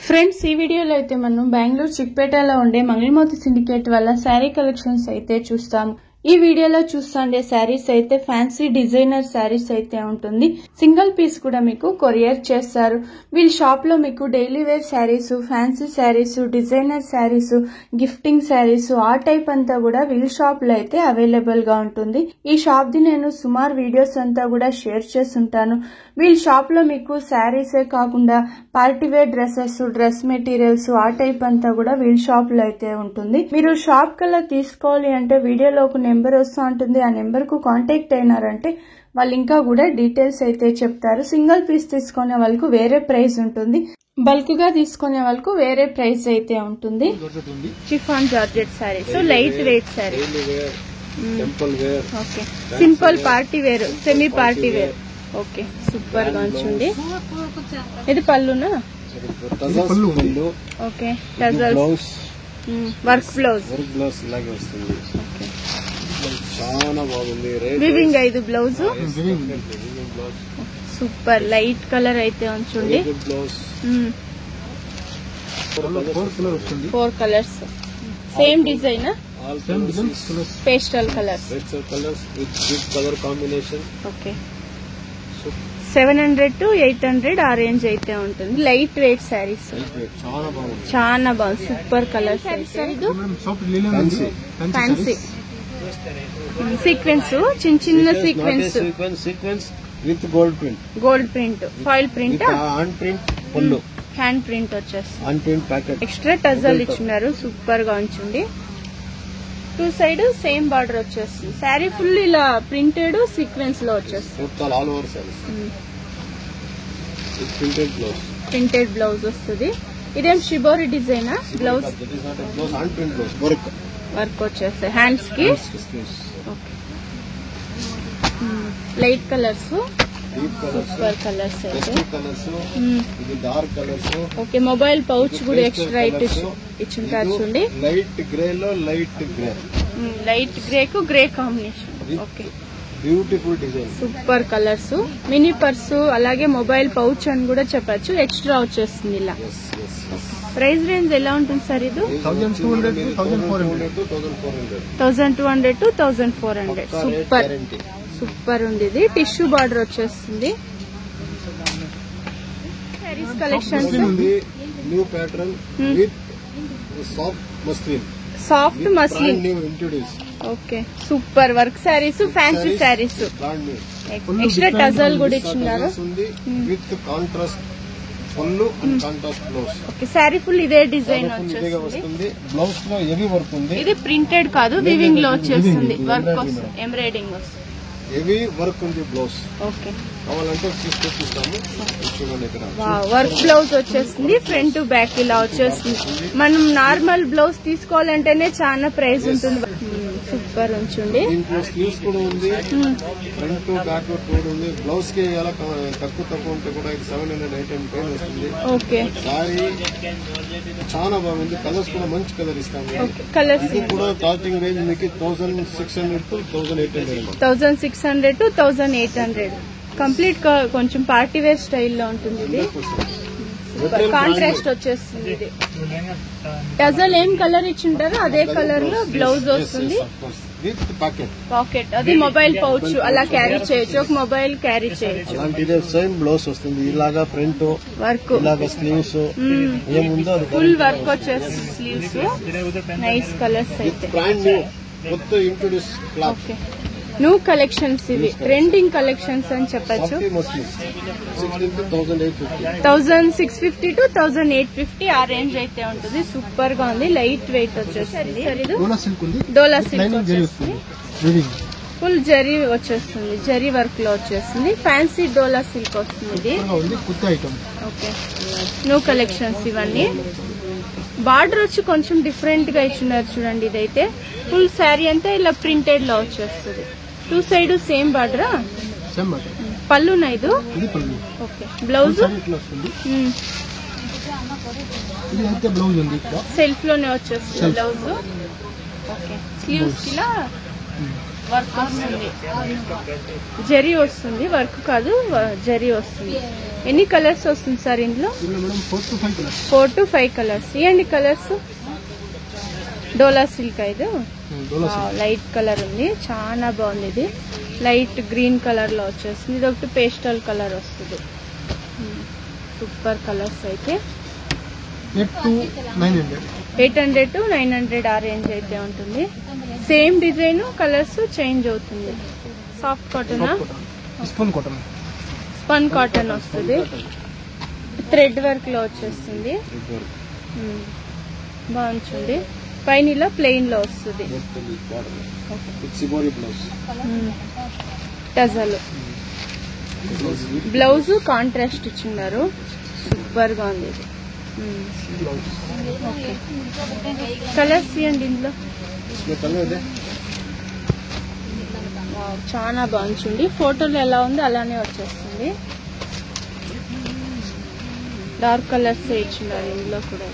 Friends ఈ వీడియోలో అయితే మనం బెంగళూరు చిక్పేటలో ఉండే మంగళమోతి సిండికేట్ వల్ల శారీ కలెక్షన్స్ అయితే చూస్తాం। ఈ వీడియోలో చూస్తుండే శారీస్ అయితే ఫ్యాన్సీ డిజైనర్ శారీస్ అయితే ఉంటుంది। సింగిల్ పీస్ కూడా మీకు కొరియర్ చేస్తారు। వీళ్ళ షాప్ లో మీకు daily wear saris, fancy saris, designer saris, gifting saris ఆ టైప్ అంతా కూడా వీళ్ళ షాప్ లో అయితే అవైలబుల్ గా ఉంటుంది। ఈ షాప్ ది నేను సుమారు వీడియోస్ అంతా కూడా షేర్ చేస్తుంటాను। వీళ్ళ షాప్ లో మీకు శారీసే కాకుండా party wear dresses, dress materials ఆ టైప్ అంతా కూడా వీళ్ళ షాప్ లో అయితే ఉంటుంది। మీరు షాప్ కల్లా తీసుకోవాలి అంటే వీడియోలో ఒక నెంబర్ వస్తూ ఉంటుంది। ఆ నెంబర్ కు కాంటాక్ట్ అయినారంటే వాళ్ళు ఇంకా కూడా డీటెయిల్స్ అయితే చెప్తారు। సింగిల్ పీస్ తీసుకునే వాళ్ళకు వేరే ప్రైస్ ఉంటుంది, బల్క్ గా తీసుకునే వాళ్ళకు వేరే ప్రైస్ అయితే ఉంటుంది। Chiffon georgette saris, light weight sari, okay simple party wear, semi party wear, okay super గా ఉంటుంది। ఇది పళ్ళునా? ఓకే టజల్స్, వర్క్ బ్లౌజ్ ఇలాగే వస్తుంది। చాలా బాగుంది। వివింగ్ ఐదు బ్లౌజ్ సూపర్ లైట్ కలర్ అయితే ఉంచండి। 4 colours same design, pastel colours with colour combination. Okay 700 to 800 ఆ రేంజ్ అయితే ఉంటుంది। లైట్ వెయిట్ శారీస్ చాలా బాగుంది, సూపర్ కలర్ ఫ్యాన్సీ సీక్వెన్స్, చిన్న చిన్న sequence with gold print, foil print, hand print వచ్చేస్తుంది। ఎక్స్ట్రా టజల్ ఇచ్చినారు, సూపర్ గా ఉంచండి। 2 సైడ్ సేమ్ బార్డర్ వచ్చేస్తుంది। శారీ ఫుల్ ఇలా ప్రింటెడ్ సీక్వెన్స్ లో వచ్చేస్తుంది। ప్రింటెడ్ బ్లౌజ్ వస్తుంది। ఇదేం షిబోరి డిజైన్ బ్లౌజ్, వర్క్ వచ్చేస్తాయి హ్యాండ్స్ కి। లైట్ కలర్స్, సూపర్ కలర్స్ అయితే, ఓకే మొబైల్ పౌచ్ కూడా ఎక్స్ట్రా ఇచ్చుంటారు చూడండి। లైట్ గ్రే కు grey combination, okay beautiful design, super colours. Mini purse అలాగే మొబైల్ పౌచ్ అని కూడా చెప్పచ్చు, ఎక్స్ట్రా వచ్చేస్తుంది ఇలా। ప్రైస్ రేంజ్ ఎలా ఉంటుంది సార్? ఇది 1200 to 1400, సూపర్ సూపర్ ఉంది। ఇది టిష్యూ బార్డర్ వచ్చేస్తుంది। Saris collections new pattern with soft muslin, okay super work saris, fancy saris, extra tassel కూడా ఇచ్చినారు విత్ కాంట్రాస్ట్ పళ్ళు and contrast blouse. Okay sari full ఇదే డిజైన్ వచ్చేస్తుంది। బ్లౌజ్ లో హెవీ వర్క్ ఉంది, ఇది ప్రింటెడ్ కాదు వివింగ్ లో వచ్చేస్తుంది, వర్క్ వస్తుంది, ఎంబ్రాయిడింగ్ వస్తుంది, హెవీ వర్క్ ఉంది బ్లౌజ్। ఓకే కావాలంటే తీసుకొచ్చిస్తాము। వర్క్ బ్లౌజ్ వచ్చేస్తుంది, ఫ్రంట్ టు బ్యాక్ ఇలా వచ్చేస్తుంది। మనం నార్మల్ బ్లౌజ్ తీసుకోవాలంటేనే చాలా ప్రైస్ ఉంటుంది, సూపర్ ఉంచండి। స్లీవ్స్ కూడా ఉంది, ఫ్రంట్ టు బ్యాక్ కూడా ఉంది। బ్లౌజ్ కి ఎలా తక్కువ ఉంటే కూడా 780 వస్తుంది। ఓకే సారీ చాలా బాగుంది, కలర్స్ కూడా మంచి కలర్ ఇస్తాము। కలర్స్ ఇది కూడా స్టార్టింగ్ రేంజ్ మీకు 1600 to 1800, 1600 to 1800 కంప్లీట్ కొంచెం పార్టీ వేర్ స్టైల్లో ఉంటుంది। ఇది కాంట్రాస్ట్ వచ్చేస్తుంది। ఇది టజల్ ఏం కలర్ ఇచ్చింటారో అదే కలర్ లో బ్లౌజ్ వస్తుంది, పాకెట్, అది మొబైల్ పౌచ్ అలా క్యారీ చేయొచ్చు, ఒక మొబైల్ క్యారీ చేయొచ్చు। సేమ్ బ్లౌజ్ వస్తుంది, ఇలాగా ఫ్రంట్ వర్క్, ఇలాగా స్లీవ్స్ ఏముందో అది ఫుల్ వర్క్ వచ్చేస్తుంది స్లీవ్స్, నైస్ కలర్స్ అయితే కొత్త ఇంట్రొడ్యూస్ క్లాత్, న్యూ కలెక్షన్స్, ఇవి ట్రెండింగ్ కలెక్షన్స్ అని చెప్పచ్చు। 1650 to 1850 ఆ రేంజ్ అయితే ఉంటుంది, సూపర్ గా ఉంది, లైట్ వెయిట్ వచ్చేస్తుంది। డోలా సిల్క్ వచ్చేస్తుంది, ఫుల్ జరీ వచ్చేస్తుంది, జరీ వర్క్ లో వచ్చేస్తుంది, ఫ్యాన్సీ డోలా సిల్క్ వస్తుంది। ఓకే న్యూ కలెక్షన్స్ ఇవన్నీ। బార్డర్ వచ్చి కొంచెం డిఫరెంట్ గా ఇచ్చినారు చూడండి, ఇదైతే ఫుల్ శారీ అంతా ఇలా ప్రింటెడ్ లో వచ్చేస్తుంది। 2 సైడ్ సేమ్ బార్డరా? పళ్ళునా ఇది? ఓకే బ్లౌజ్ సెల్ఫ్ లోనే వచ్చేస్తుంది బ్లౌజ్, ఓకే స్లీవ్స్ ఇలా వర్క్ వస్తుంది, జరీ వస్తుంది, వర్క్ కాదు జరీ వస్తుంది. ఎన్ని కలర్స్ వస్తుంది సార్ ఇందులో? 4 to 5 కలర్స్. ఇవ్వండి కలర్స్. డోలా సిల్క్ ఇది లైట్ కలర్ ఉంది, చాలా బాగుంది. ఇది లైట్ గ్రీన్ కలర్ లో వచ్చేస్తుంది. ఇది ఒకటి పేస్టల్ కలర్ వస్తుంది. సూపర్ కలర్స్ అయితే 800 to 900 ఆ రేంజ్ అయితే ఉంటుంది. సేమ్ డిజైన్ కలర్స్ చేంజ్ అవుతుంది. సాఫ్ట్ కాటన్, స్పన్ కాటన్ వస్తుంది, థ్రెడ్ వర్క్ లో వచ్చేస్తుంది. బాగుంటుంది. పైన ఇలా ప్లెయిన్ లో వస్తుంది. టజల్ బ్లౌజ్ కాంట్రాస్ట్ ఇచ్చిన్నారు. సూపర్ గా ఉంది ఇది. కలర్స్ ఇవ్వండి ఇందులో. చాలా బాగుంది. ఫోటోలో ఎలా ఉంది అలానే వచ్చేస్తుంది. డార్క్ కలర్స్ ఇచ్చినారు ఇందులో కూడా.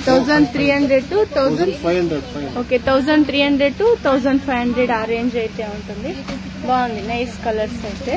1300 to 1500. ఓకే, 1300 to 1500 ఆ రేంజ్ అయితే ఉంటుంది. బాగుంది, నైస్ కలర్స్ అయితే.